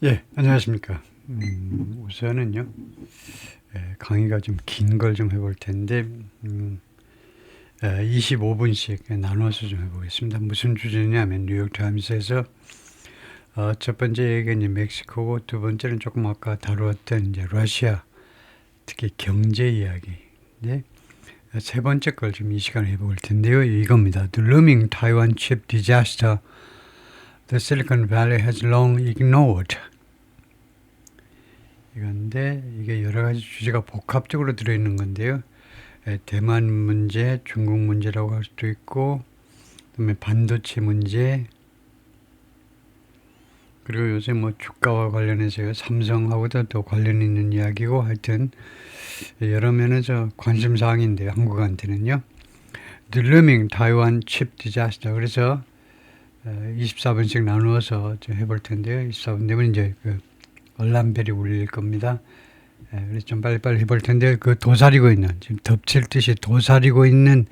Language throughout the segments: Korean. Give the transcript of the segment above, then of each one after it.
예, 안녕하십니까. 우선은요, 강의가 좀 긴 걸 좀 해볼 텐데, 25분씩 나눠서 좀 해보겠습니다. 무슨 주제냐면, 뉴욕타임스에서, 첫 번째 얘기는 이제 멕시코고, 두 번째는 조금 아까 다루었던 이제 러시아, 특히 경제 이야기. 네? 세 번째 걸 좀 이 시간에 해볼 텐데요. 이겁니다. The looming Taiwan chip disaster the Silicon Valley has long ignored. 이건데 이게 여러 가지 주제가 복합적으로 들어있는 건데요. 대만 문제, 중국 문제라고 할 수도 있고, 그다음에 반도체 문제, 그리고 요새 뭐 주가와 관련해서요, 삼성하고도 또 관련 있는 이야기고, 하여튼 여러 면에서 관심 사항인데요, 한국한테는요. The looming Taiwan chip disaster. 그래서 24분씩 나누어서 해볼 텐데요. 24분 되면 이제 알람벨이 울릴 겁니다. 그래서 좀 빨리빨리 해볼 텐데, 그 도사리고 있는, 지금 덮칠 듯이 도사리고 있는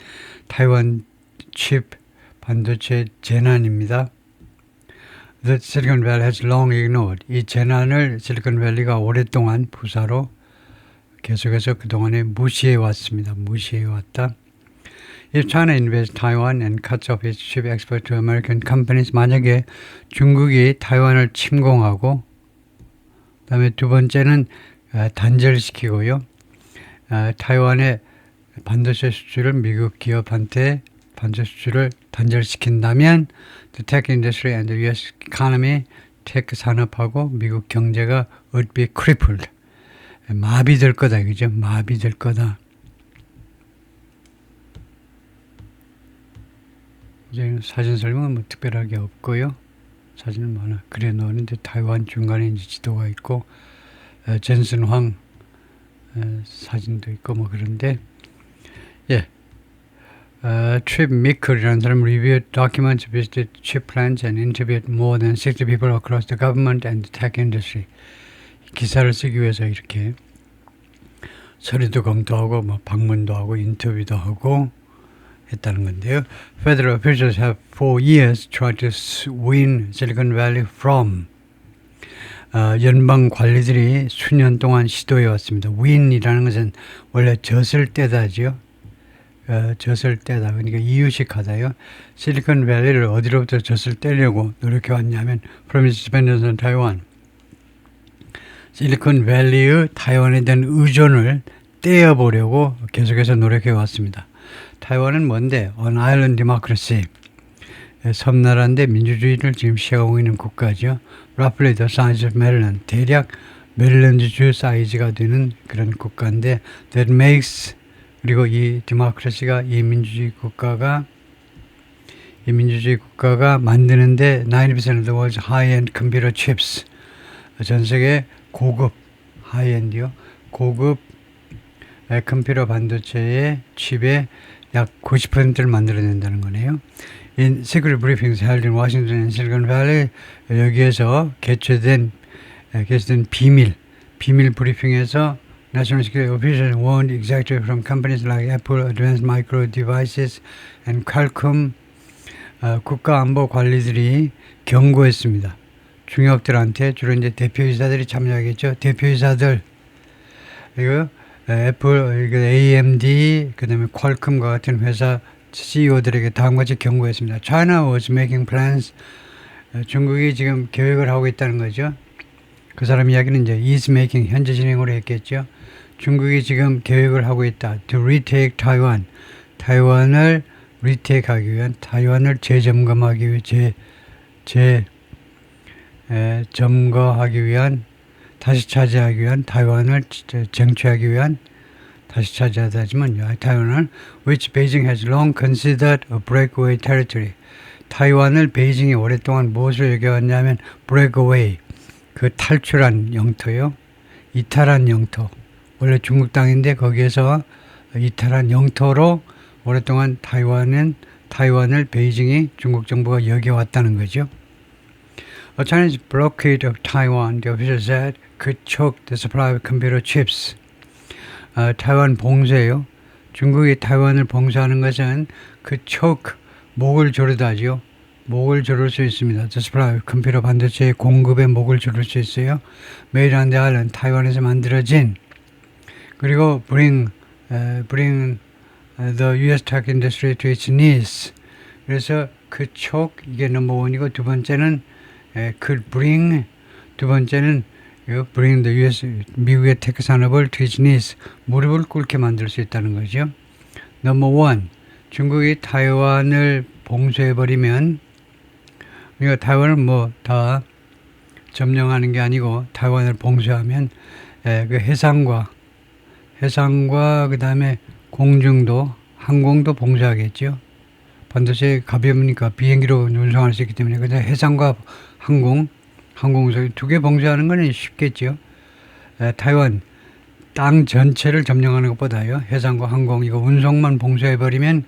타이완 칩 반도체 재난입니다. The Silicon Valley has long ignored. 이 재난을 실리콘밸리가 오랫동안 부사로 계속해서 그동안에 무시해 왔습니다. 무시해 왔다. If China invests Taiwan and cuts off its chip export to American companies, 만약에 중국이 타이완을 침공하고, 그다음에 두 번째는 단절시키고요. 타이완의 반도체 수출을 미국 기업한테 반도체 수출을 단절시킨다면 the tech industry and the U.S. economy, 테크 산업하고 미국 경제가 would be crippled. 마비될 거다, 그죠? 마비될 거다. 이제 사진 설명은 뭐 특별하게 없고요. 사진은 많아. 그래 놓는데 타이완 중간에 이제 지도가 있고, 젠슨 황 사진도 있고 뭐 그런데, 예. Trip Mikkel이라는 사람 reviewed documents, visited chip plants and interviewed more than 60 people across the government and the tech industry. 기사를 쓰기 위해서 이렇게 서류도 검토하고 뭐 방문도 하고 인터뷰도 하고 했다는 건데요. Federal officials have for years tried to win Silicon Valley from. 연방 관리들이 수년 동안 시도해 왔습니다. win이라는 것은 원래 젖을 떼다죠. 젖을 떼다. 그러니까 이유식하다요. 실리콘밸리를 어디로부터 젖을 떼려고 노력해 왔냐면 from its dependence on Taiwan. 실리콘밸리의 타이완에 대한 의존을 떼어보려고 계속해서 노력해 왔습니다. 타이완은 뭔데? An island democracy. 섬나라인데 민주주의를 지금 시행하고 있는 국가죠. Roughly the size of Maryland. 대략 메릴랜드주 사이즈가 되는 그런 국가인데 that makes, 그리고 이 디모크라시가 이 민주주의 국가가 만드는데 90% of the world's high-end computer chips. 전 세계 고급 하이엔드요. 고급 컴퓨터 반도체의 칩의 약 90%를 만들어낸다는 거네요. In secret briefings held in Washington and Silicon Valley, 여기에서 개최된 비밀 브리핑에서 National Security officials warned executives from companies like Apple, Advanced Micro Devices, and Qualcomm. 국가안보 관리들이 경고했습니다. 중역들한테, 주로 이제 대표이사들이 참여하겠죠. 대표이사들, 그리고 애플, AMD, 그 다음에 퀄컴과 같은 회사 CEO들에게 다음과 같이 경고했습니다. China was making plans. 중국이 지금 계획을 하고 있다는 거죠. 그 사람 이야기는 이제 is making, 현재 진행으로 했겠죠. 중국이 지금 계획을 하고 있다. To retake Taiwan. 타이완을 retake하기 위한, 타이완을 재점검하기 위해, 점거하기 위한, 다시 차지하기 위한, 타이완을 쟁취하기 위한, 다시 차지하다 하지만 타이완을 which Beijing has long considered a breakaway territory. 타이완을 베이징이 오랫동안 무엇을 여겨왔냐면 breakaway, 그 탈출한 영토요. 이탈한 영토. 원래 중국 땅인데 거기에서 이탈한 영토로 오랫동안 타이완을 베이징이 중국 정부가 여겨왔다는 거죠. A Chinese blockade of Taiwan, the official said, could choke the supply of computer chips. 타이완 봉쇄요. 중국이 타이완을 봉쇄하는 것은 그 choke, 목을 조르다죠. 목을 조를 수 있습니다. The supply, 컴퓨터 반도체의 공급에 목을 조를 수 있어요. Made on the island, 타이완에서 만들어진. 그리고 bring the U.S. tech industry to its knees. 그래서 그쪽 이게 넘버 원이고 두 번째는 could bring, 두 번째는 bring the U.S. 미국의 테크 산업을 to its knees, 무릎을 꿇게 만들 수 있다는 거죠. 넘버 원, 중국이 타이완을 봉쇄해버리면, 그러니까 타이완을 뭐 다 점령하는 게 아니고 타이완을 봉쇄하면 그 해상과 그 다음에 공중도, 항공도 봉쇄하겠죠. 반도체 가벼우니까 비행기로 운송할 수 있기 때문에. 그래서 해상과 항공소 두 개 봉쇄하는 건 쉽겠죠. 타이완 땅 전체를 점령하는 것보다요. 해상과 항공 이거 운송만 봉쇄해버리면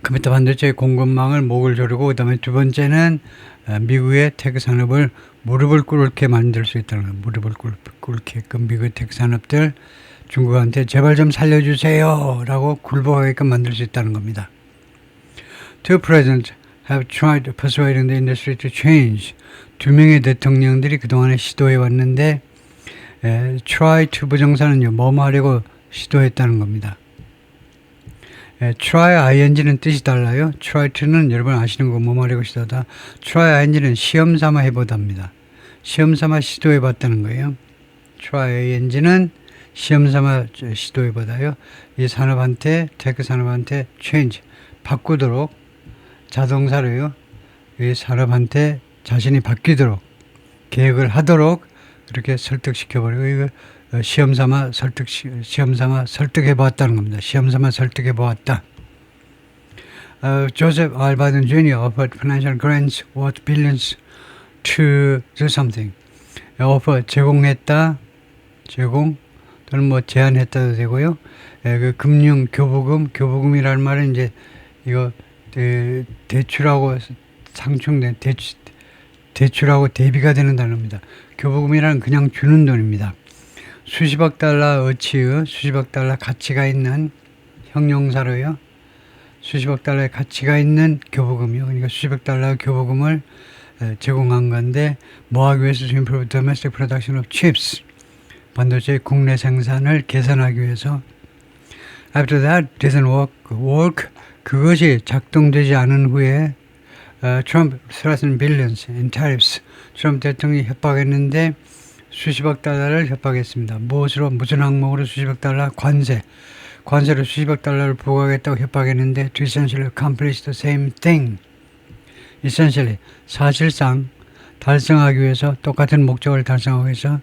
컴퓨터 반도체 공급망을 목을 조르고, 그 다음에 두 번째는 미국의 테크 산업을 무릎을 꿇게 만들 수 있다는 거예요. 무릎을 꿇게끔 미국의 테크 산업들 중국한테 제발 좀 살려주세요 라고 굴복하게끔 만들 수 있다는 겁니다. Two presidents have tried persuading the industry to change. 두 명의 대통령들이 그동안에 시도해 왔는데 try to 부정사는요. 뭐뭐 하려고 시도했다는 겁니다. try ing는 뜻이 달라요. try to는 여러분 아시는 거 뭐뭐 하려고 시도하다. try ing는 시험 삼아 해보답니다. 시험 삼아 시도해 봤다는 거예요. try ing는 시험 삼아 시도해 보다요. 이 산업한테, 테크 산업한테 change, 바꾸도록, 자동사로요. 이 산업한테 자신이 바뀌도록 계획을 하도록 그렇게 설득시켜버리고, 이거 시험 삼아 설득해 보았다는 겁니다. 시험 삼아 설득해 보았다. Joseph R. Biden Jr. offered financial grants worth billions to do something. 제공했다, 또는 뭐 제안했다도 되고요. 그 금융 교부금이라는 말은 이제 이거 대출하고 상충된 대출하고 대비가 되는 단어입니다. 교부금이란 그냥 주는 돈입니다. 수십억 달러 어치의 수십억 달러 가치가 있는 형용사로요. 수십억 달러의 가치가 있는 교부금이요. 그러니까 수십억 달러 교부금을 제공한 건데 뭐 하기 위해서? improve domestic production of chips. 반도체 국내 생산을 개선하기 위해서. After that didn't work. 그것이 작동되지 않은 후에 Trump threatened billions in tariffs. 트럼프 대통령이 협박했는데 수십억 달러를 협박했습니다. 무슨 항목으로 수십억 달러? 관세로 수십억 달러를 부과하겠다고 협박했는데 to essentially accomplish the same thing. essentially, 사실상 달성하기 위해서, 똑같은 목적을 달성하기 위해서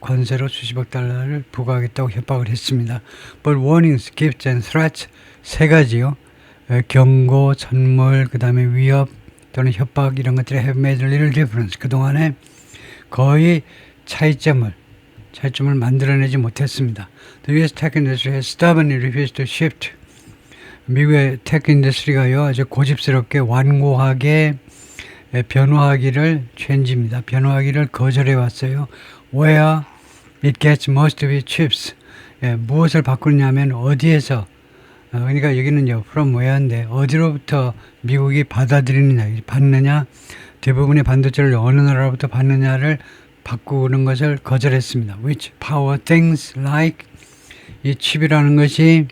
관세로 수십억 달러를 부과하겠다고 협박을 했습니다. But warnings, gifts and threats, 세 가지요. 경고, 선물, 그 다음에 위협 또는 협박 이런 것들이 have made a little difference. 그동안에 거의 차이점을 만들어내지 못했습니다. The U.S. tech industry has stubbornly refused to shift. 미국의 테크 인더스트리가요 아주 고집스럽게 완고하게 변화하기를 거절해 왔어요. Where it gets most of its chips. 무엇을 바꾸냐면 어디에서, 그러니까 여기는요 from where인데 어디로부터 미국이 받느냐, 대부분의 반도체를 어느 나라로부터 받느냐를 바꾸는 것을 거절했습니다. Which power things like, 이 칩이라는 것이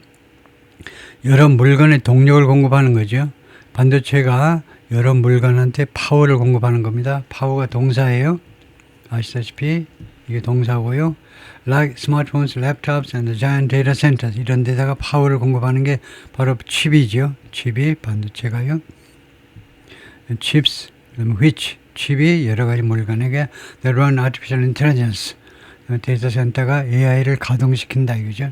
여러 물건의 동력을 공급하는 거죠. 반도체가 여러 물건한테 파워를 공급하는 겁니다. 파워가 동사예요. 아시다시피 이게 동사고요. Like smartphones, laptops and the giant data centers. 이런 데다가 파워를 공급하는 게 바로 칩이죠. 칩이 반도체가요. chips, which, 칩이 여러 가지 물건에게 that run artificial intelligence. 데이터 센터가 AI를 가동시킨다 이거죠.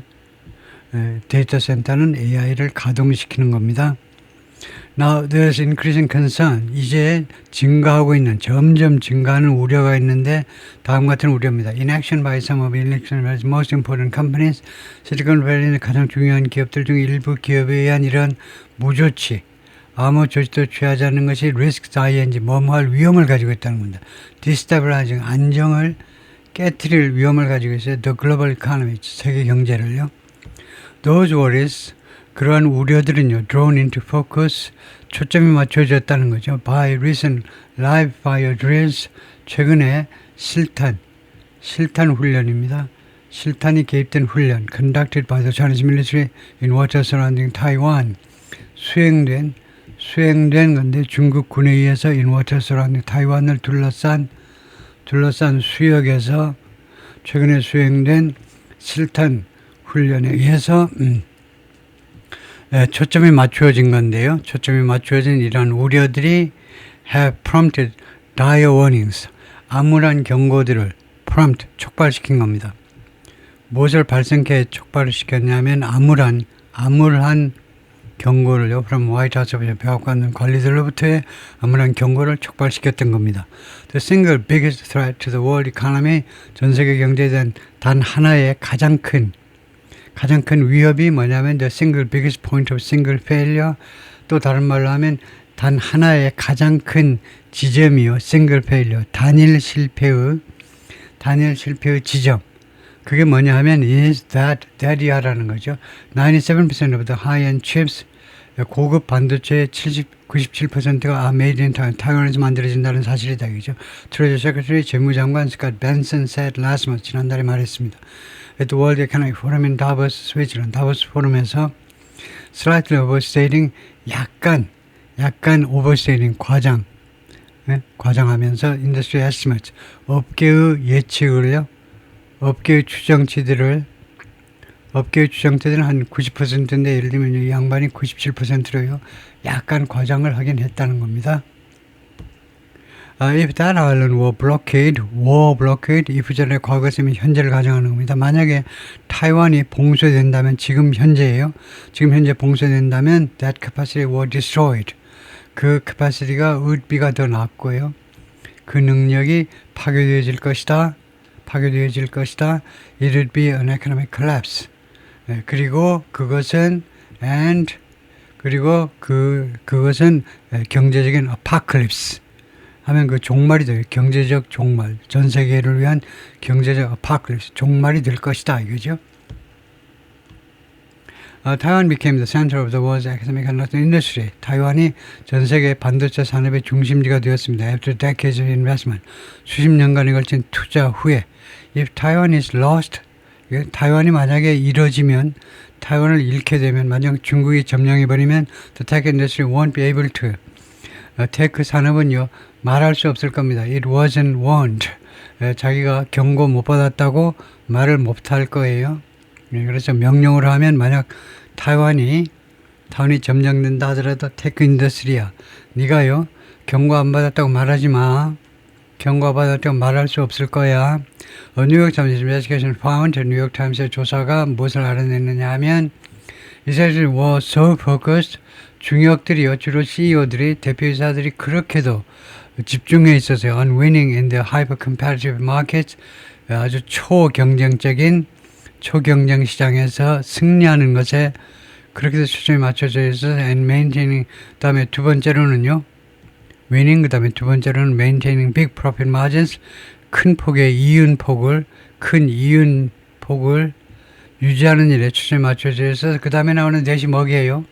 데이터 센터는 AI를 가동시키는 겁니다. Now there's increasing concern. 이제 점점 증가하는 우려가 있는데 다음 같은 우려입니다. Inaction by some of Silicon Valley's most important companies. 실리콘밸리의 가장 중요한 기업들 중 일부 기업에 의한 이런 무조치, 아무 조치도 취하지 않는 것이 risks ing, 뭐뭐할 위험을 가지고 있다는 겁니다. Destabilizing, 안정을 깨트릴 위험을 가지고 있어요. The global economy, 세계 경제를요. Those worries, 그러한 우려들은요, drawn into focus, 초점이 맞춰졌다는 거죠. By recent live fire drills, 최근에 실탄 훈련입니다. 실탄이 개입된 훈련, conducted by the Chinese military in water surrounding Taiwan. 수행된 건데 중국 군에 의해서 in water surrounding 타이완을 둘러싼 수역에서 최근에 수행된 실탄 훈련에 의해서 초점이 맞추어진 건데요. 초점이 맞추어진 이러한 우려들이 have prompted dire warnings, 암울한 경고들을 촉발시킨 겁니다. 무엇을 발생케 촉발을 시켰냐면 암울한 경고를요. from White House에서 백악관 관리들로부터의 암울한 경고를 촉발시켰던 겁니다. The single biggest threat to the world economy, 전 세계 경제에 대한 단 하나의 가장 큰 위협이 뭐냐면 the single biggest point of single failure, 또 다른 말로 하면 단 하나의 가장 큰 지점이요. single failure, 단일 실패의 지점. 그게 뭐냐 하면 is that이야라는 거죠. 97% of the high-end chips, 고급 반도체의 97%가 are made in Taiwan, 타이완에서 만들어진다는 사실이다. 그죠? 트레저리 세크레터리 재무장관 스캇 벤슨 said last month, 지난달에 말했습니다. At the World Economic Forum in Davos, 스위스land 다보스 포럼에서 slightly overstating, 약간 overstating, 과장하면서 industry estimates, 업계의 예측을요, 업계의 추정치들은 한 90%인데 예를 들면 이 양반이 97%로요. 약간 과장을 하긴 했다는 겁니다. If that island were blockade, if전의 과거였으면 현재를 가정하는 겁니다. 만약에 타이완이 봉쇄된다면 지금 현재 봉쇄된다면 that capacity were destroyed. 그 capacity가 would-be가 더 낫고요. 그 능력이 파괴되어질 것이다. It would be an economic collapse. 그리고 그것은 경제적인 apocalypse 하면 그 종말이 돼요. 경제적 종말, 전 세계를 위한 경제적 apocalypse, 종말이 될 것이다 이거죠. Taiwan became the center of the world's academic and industry. 타이완이 전 세계 반도체 산업의 중심지가 되었습니다. After decades of investment, 수십 년간에 걸친 투자 후에, if Taiwan is lost, 타이완이 만약에 잃어지면, 타이완을 잃게 되면, 만약 중국이 점령해버리면, the tech industry won't be able to. 테크 산업은요, 말할 수 없을 겁니다. It wasn't warned. 자기가 경고 못 받았다고 말을 못할 거예요. 그래서 명령으로 하면 만약 타이완이 점령된다 하더라도 테크 인더스트리야. 네가요 경고 안 받았다고 말하지 마. 경고 받았다고 말할 수 없을 거야. 뉴욕 타임스 investigation found, 뉴욕 타임스의 조사가 무엇을 알아냈느냐 하면 이사들이 were so focused, 중역들이요 주로 CEO들이 대표이사들이 그렇게도 집중해 있었어요. on winning in the hyper competitive markets, 아주 초경쟁 시장에서 승리하는 것에 그렇게 초점이 맞춰져 있어서 and maintaining, 그다음에 두 번째로는요 winning, 그다음에 두 번째로는 maintaining big profit margins, 큰 이윤폭을 유지하는 일에 초점이 맞춰져 있어서 그 다음에 나오는 대시 뭐게요?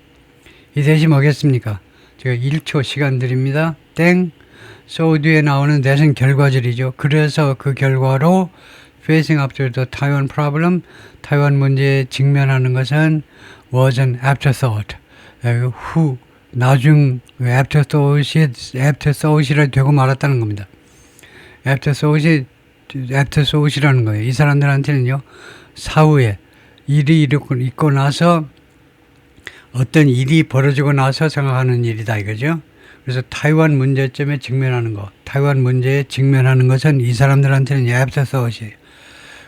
이 대시 뭐겠습니까? 제가 1초 시간 드립니다. 땡. so 뒤에 나오는 대신 결과절이죠. 그래서 그 결과로 facing up to the Taiwan problem, 타이완 문제에 직면하는 것은 was an afterthought. 나중 afterthought이라 되고 말았다는 겁니다. afterthought이라는 거예요. 이 사람들한테는요, 사후에 일이 있고 나서 어떤 일이 벌어지고 나서 생각하는 일이다 이거죠. 그래서 타이완 문제점에 직면하는 것, 타이완 문제에 직면하는 것은 이 사람들한테는 afterthought이에요.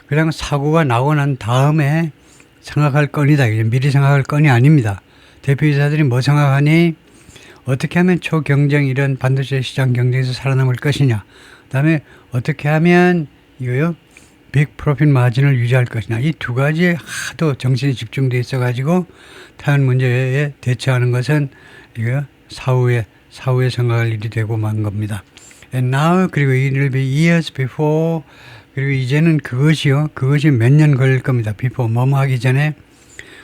그냥 사고가 나고 난 다음에 생각할 건이다. 미리 생각할 건이 아닙니다. 대표이사들이 뭐 생각하니? 어떻게 하면 초경쟁 이런 반도체 시장 경쟁에서 살아남을 것이냐. 그 다음에 어떻게 하면 이거요 빅 프로핏 마진을 유지할 것이냐. 이 두 가지에 하도 정신이 집중되어 있어가지고 타이완 문제에 대처하는 것은 이거 사후에 생각할 일이 되고 만 겁니다. And now, 그리고 it will be years before, 그리고 이제는 그것이 몇 년 걸릴 겁니다. before, 뭐뭐 하기 전에.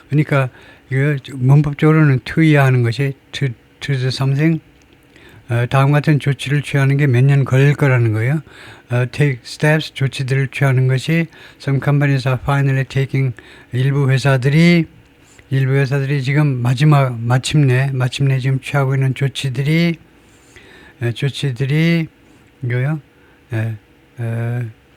그러니까 이거 문법적으로는 to year 하는 것이 to do something. 다음 같은 조치를 취하는 게 몇 년 걸릴 거라는 거예요. Take steps, 조치들을 취하는 것이 some companies are finally taking 일부 회사들이 지금 마침내 지금 취하고 있는 조치들이 이거요.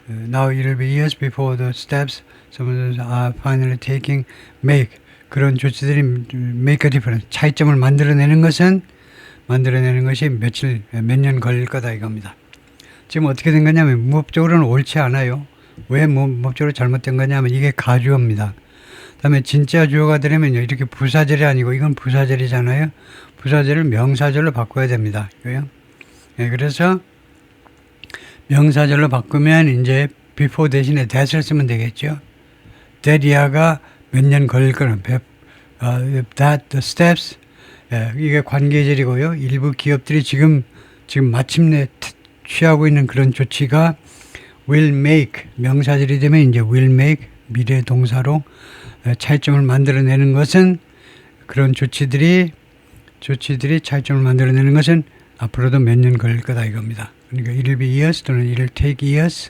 Now it will be years before the steps some of those are finally taking make 그런 조치들이 make a difference 차이점을 만들어내는 것이 몇 년 걸릴 거다 이겁니다. 지금 어떻게 된 거냐면 문법적으로는 옳지 않아요. 왜 문법적으로 잘못된 거냐면 이게 가주어입니다. 다음에 진짜 주어가 되려면요 이렇게 부사절이 아니고 이건 부사절이잖아요. 부사절을 명사절로 바꿔야 됩니다. 네, 그래서 명사절로 바꾸면 이제 before 대신에 that을 쓰면 되겠죠. that year가 몇 년 걸릴 거는 that the steps 이게 관계절이고요. 일부 기업들이 지금 마침내 취하고 있는 그런 조치가 will make 명사절이 되면 이제 will make 미래 동사로 차이점을 만들어내는 것은 그런 조치들이 차이점을 만들어내는 것은 앞으로도 몇 년 걸릴 거다 이겁니다. 그러니까 it'll be years 또는 it'll take years.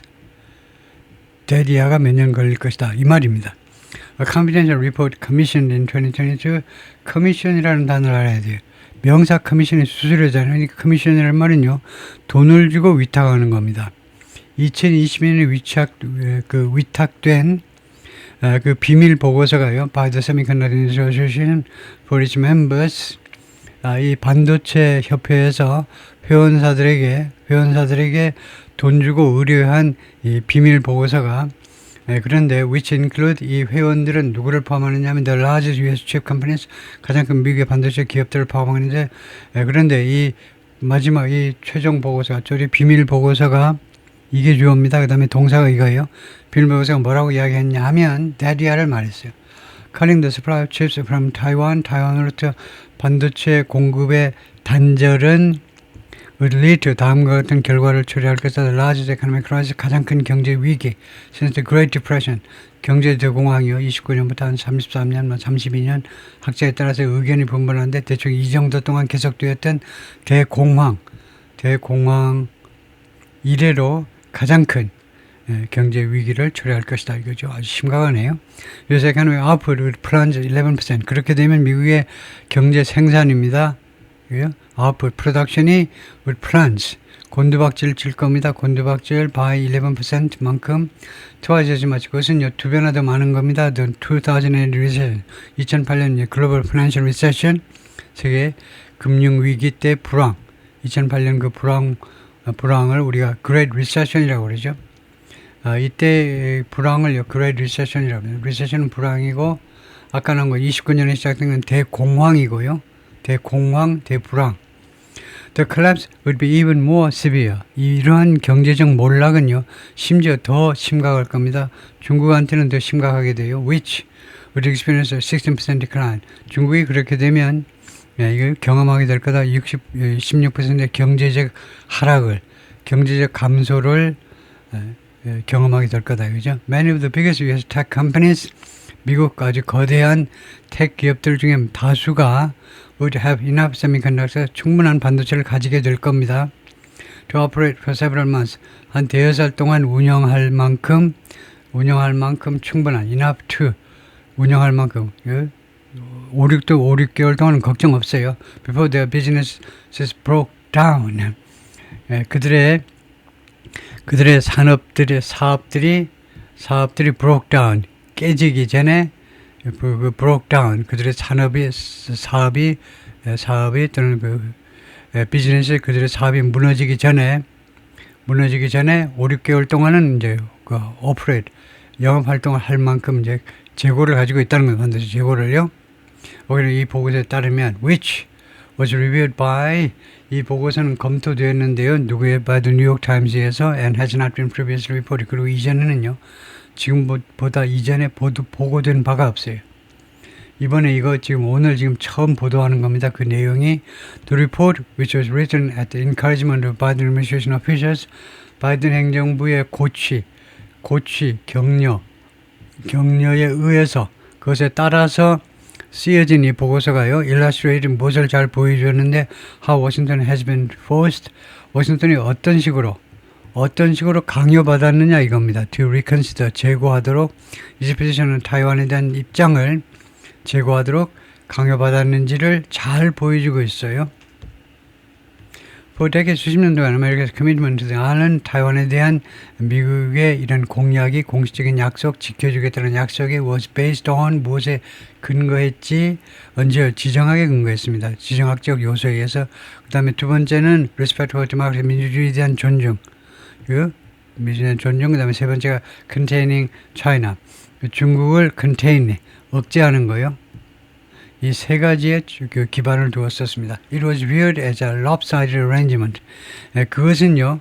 that year가 몇 년 걸릴 것이다 이 말입니다. A confidential report commissioned in 2022. 커미션이라는 단어를 알아야 돼요. 명사 커미션이 수수료잖아요. 그러니까 커미션이라는 말은요. 돈을 주고 위탁하는 겁니다. 2020년에 위탁된 그 비밀 보고서가요. By the Semiconductor Association for its members. 이 반도체 협회에서 회원사들에게 돈 주고 의뢰한 이 비밀 보고서가 그런데 which include 이 회원들은 누구를 포함하느냐 하면 the largest US chip companies 가장 큰 미국의 반도체 기업들을 포함하는데 그런데 이 마지막 이 최종 보고서가 비밀 보고서가 이게 주어입니다. 그 다음에 동사가 이거예요. 비밀 보고서가 뭐라고 이야기했냐 하면 that year를 말했어요. Cutting the supply of chips from Taiwan, 타이완으로부터 반도체 공급의 단절은 would lead to 다음과 같은 결과를 초래할 것이다. The largest economic crisis, 가장 큰 경제 위기, since the Great Depression, 경제 대공황이요. 29년부터 한 33년, 32년 학자에 따라서 의견이 분분한데 대충 이 정도 동안 계속되었던 대공황 이래로 가장 큰 경제 위기를 초래할 것이다. 이거죠. 아주 심각하네요. 요새 economic output would plunge 11%. 그렇게 되면 미국의 경제 생산입니다. output production이 would plunge. 곤두박질 칠 겁니다. 곤두박질 by 11%만큼 twice 마치 그것은요 2배나 더 많은 겁니다. The 2008 recession, 2008년 글로벌 financial recession, 세계 금융 위기 때 불황, 2008년 그 불황을 우리가 Great Recession이라고 그러죠. 이때 불황을 Great Recession이라고 해요. Recession은 불황이고 아까 나온 거 29년에 시작된 건 대공황이고요. 대공황, 대불황. The collapse would be even more severe. 이러한 경제적 몰락은요. 심지어 더 심각할 겁니다. 중국한테는 더 심각하게 돼요. Which would experience a 16% decline. 중국이 그렇게 되면 이걸 경험하게 될 거다. 16%의 경제적 하락을, 경제적 감소를 경험하게 될 거다. 그죠? Many of the biggest US tech companies, 미국 아주 거대한 텍 기업들 중에 다수가 would have enough semiconductors, 충분한 반도체를 가지게 될 겁니다. To operate for several months, 한 대여섯 달 동안 운영할 만큼 충분한 enough to 운영할 만큼 5, 6개월 동안은 걱정 없어요. Before their businesses broke down. 그들의 사업들이 broke down, 깨지기 전에 broke down, 그들의 사업이 또는 비즈니스 그들의 사업이 무너지기 전에 5, 6개월 동안은 이제 operate 영업 활동을 할 만큼 이제 재고를 가지고 있다는 걸 반드시 재고를요. 오히려 이 보고서에 따르면 which was reviewed by 이 보고서는 검토되었는데요. 누구에 by the New York Times에서 and has not been previously reported. 그리고 이전에는요. 지금보다 이전에 보고된 바가 없어요. 이번에 이거 오늘 처음 보도하는 겁니다. 그 내용이 The report which was written at the encouragement of Biden administration officials, 바이든 행정부의 격려에 의해서 그것에 따라서 쓰여진 이 보고서가요. illustrated 무엇을 잘 보여주었는데 how Washington has been forced. 워싱턴이 어떤 식으로 강요받았느냐 이겁니다. to reconsider 재고하도록 이 포지션은 타이완에 대한 입장을 재고하도록 강요받았는지를 잘 보여주고 있어요. For decades 수십 년 동안 아메리카에서 커미트먼트 등하는 타이완에 대한 미국의 이런 공약이 공식적인 약속 지켜주겠다는 약속이 was based on 무엇에 근거했지 언제 지정학에 근거했습니다. 지정학적 요소에 의해서 그 다음에 두 번째는 respect for democracy 민주주의에 대한 존중 민주주의에 대한 존중 그 다음에 세 번째가 containing China 중국을 contain 억제하는 거요. 이 세 가지의 기반을 두었었습니다. It was viewed as a lopsided arrangement. 그것은요,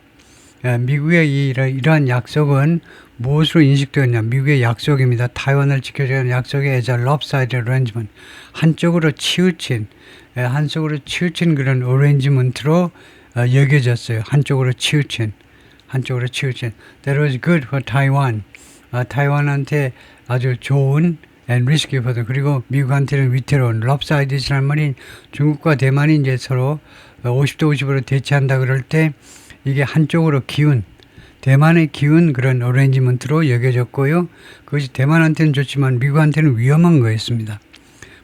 미국의 이러한 약속은 무엇으로 인식되었냐? 미국의 약속입니다. 타이완을 지켜주는 약속이 as a lopsided arrangement. 한쪽으로 치우친 그런 arrangement로 여겨졌어요. 한쪽으로 치우친. That was good for Taiwan. 타이완한테 아주 좋은 and risky for them. 그리고 미국한테는 위태로운 lopsided이라는 말이 중국과 대만이 이제 서로 50대 50으로 대치한다 그럴 때 이게 한쪽으로 기운 대만의 기운 그런 어레인지먼트로 여겨졌고요. 그것이 대만한테는 좋지만 미국한테는 위험한 거였습니다.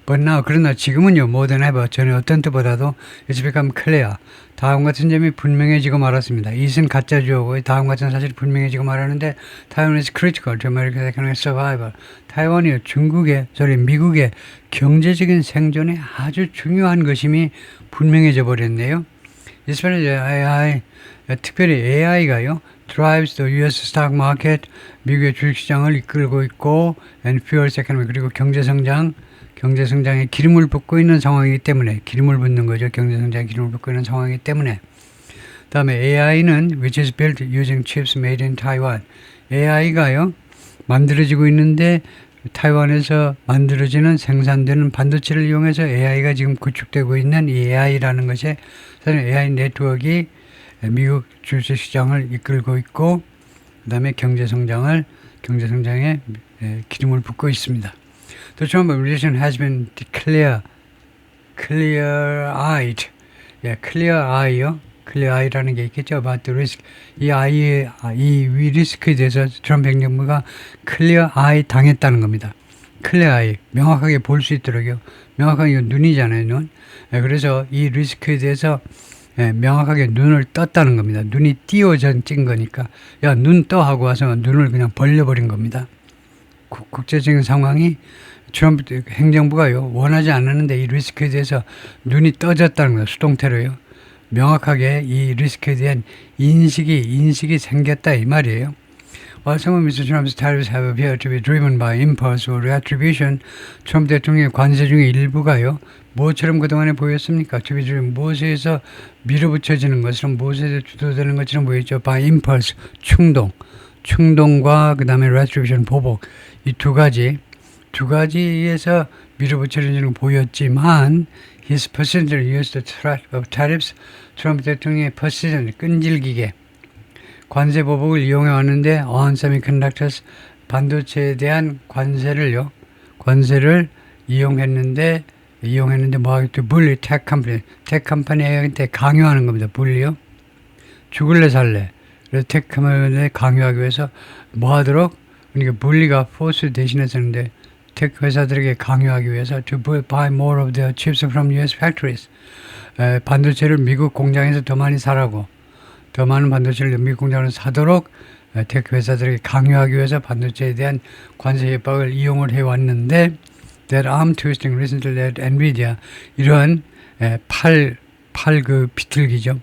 But now, 그러나 지금은요, more than ever, 전에 어떤 때보다도 it's become clear. 다음 같은 점이 분명해지고 말았습니다. 이것은 가짜 주어고 다음 같은 사실이 분명해지고 말하는데 Taiwan is critical to America's economic survival. 타이완이 미국의 경제적인 생존에 아주 중요한 것임이 분명해져 버렸네요. 특별히 AI가요. drives the US stock market, 미국의 주식시장을 이끌고 있고 and fuels economy, 그리고 경제성장에 기름을 붓고 있는 상황이기 때문에 기름을 붓는 거죠. 경제성장에 기름을 붓고 있는 상황이기 때문에 다음에 AI는 which is built using chips made in Taiwan. AI가요. 만들어지고 있는데 타이완에서 만들어지는 생산되는 반도체를 이용해서 AI가 지금 구축되고 있는 이 AI라는 것이 사실 AI 네트워크가 미국 주식시장을 이끌고 있고 그 다음에 경제성장에 기름을 붓고 있습니다. The Trump administration has been clear-eyed. clear-eye라는 게 있겠죠. About the risk. 이 리스크에 대해서 트럼프 행정부가 clear-eye 당했다는 겁니다. clear-eye. 명확하게 볼 수 있도록요. 명확하게 눈이잖아요, 눈. 그래서 이 리스크에 대해서 명확하게 눈을 떴다는 겁니다. 눈이 띄어진 거니까. 야, 눈 떠 하고 와서 눈을 그냥 벌려버린 겁니다. 국제적인 상황이 트럼프 행정부가요 원하지 않았는데 이 리스크에 대해서 눈이 떠졌다는 거예요. 수동태로요. 명확하게 이 리스크에 대한 인식이 생겼다 이 말이에요. While some of Mr. Trump's tariffs have appeared to be driven by impulse or retribution, 트럼프 대통령의 관세 중에 일부가요. 뭐처럼 그동안에 보였습니까? To be driven, 무엇에 의해서 밀어붙여지는 것처럼 무엇에 의해서 주도되는 것처럼 보였죠. By impulse, 충동과 그 다음에 retribution, 보복. 이 두 가지에서 밀어붙여지는 보였지만 his persistent use the threat of tariffs, 트럼프 대통령의 persistent, 끈질기게 관세 보복을 이용해 왔는데 on semiconductors, 반도체에 대한 관세를 이용했는데 뭐하겠죠? bully tech 컴퍼니한테 강요하는 겁니다. bully요. 죽을래 살래. 그래서 tech 컴퍼니에 강요하기 위해서 뭐하도록 그러니까 bully가 force 대신했었는데 tech 회사들에게 강요하기 위해서 to buy more of their chips from US factories. 반도체를 미국 공장에서 더 많이 사라고 더 많은 반도체를 미국 공장에서 사도록 tech 회사들에게 강요하기 위해서 반도체에 대한 관세 협박을 이용을 해왔는데 that arm twisting recently led NVIDIA 이러한 비틀기죠.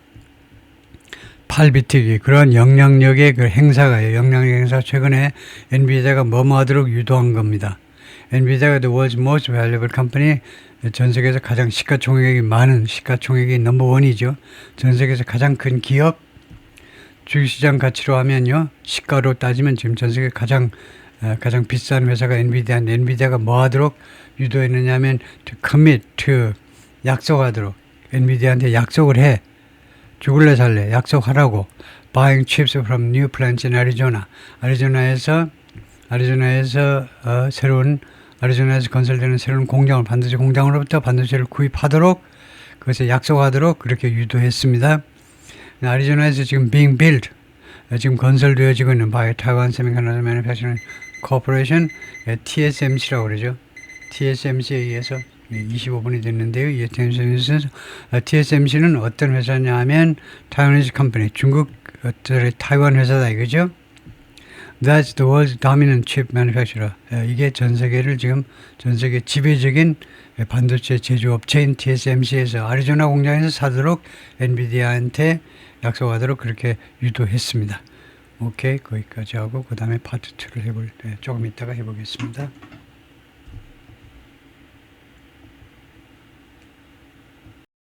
팔 비틀기 그런 영향력의 그 행사가요. 영향력 행사 최근에 엔비디아가 뭐뭐하도록 유도한 겁니다. 엔비디아가 the world's most valuable company 전 세계에서 가장 시가총액이 많은 시가총액이 넘버원이죠. 전 세계에서 가장 큰 기업 주식시장 가치로 하면요. 시가로 따지면 지금 전 세계 가장 비싼 회사가 엔비디아인데 엔비디아가 뭐하도록 유도했느냐면 to commit to 약속하도록 엔비디아한테 약속을 해. 죽을래 살래 약속하라고 buying chips from new plants in Arizona. 아리조나에서 새로운 애리조나에서 건설되는 새로운 공장을 공장으로부터 반도체를 구입하도록 그것에 약속하도록 그렇게 유도했습니다. 애리조나에서 지금 being built, 지금 건설되어지고 있는 by Taiwan Semiconductor Manufacturing Corporation, TSMC라고 그러죠. TSMC에 의해서 25분이 됐는데요. TSMC는 어떤 회사냐 하면 Taiwanese company, 중국 타이완 회사다 이거죠. That's the world's dominant chip manufacturer. 이게 전 세계 지배적인 반도체 제조업체인 TSMC에서 애리조나 공장에서 사도록 엔비디아한테 약속하도록 그렇게 유도했습니다. 오케이, 거기까지 하고 그 다음에 파트 2를 조금 이따가 해보겠습니다.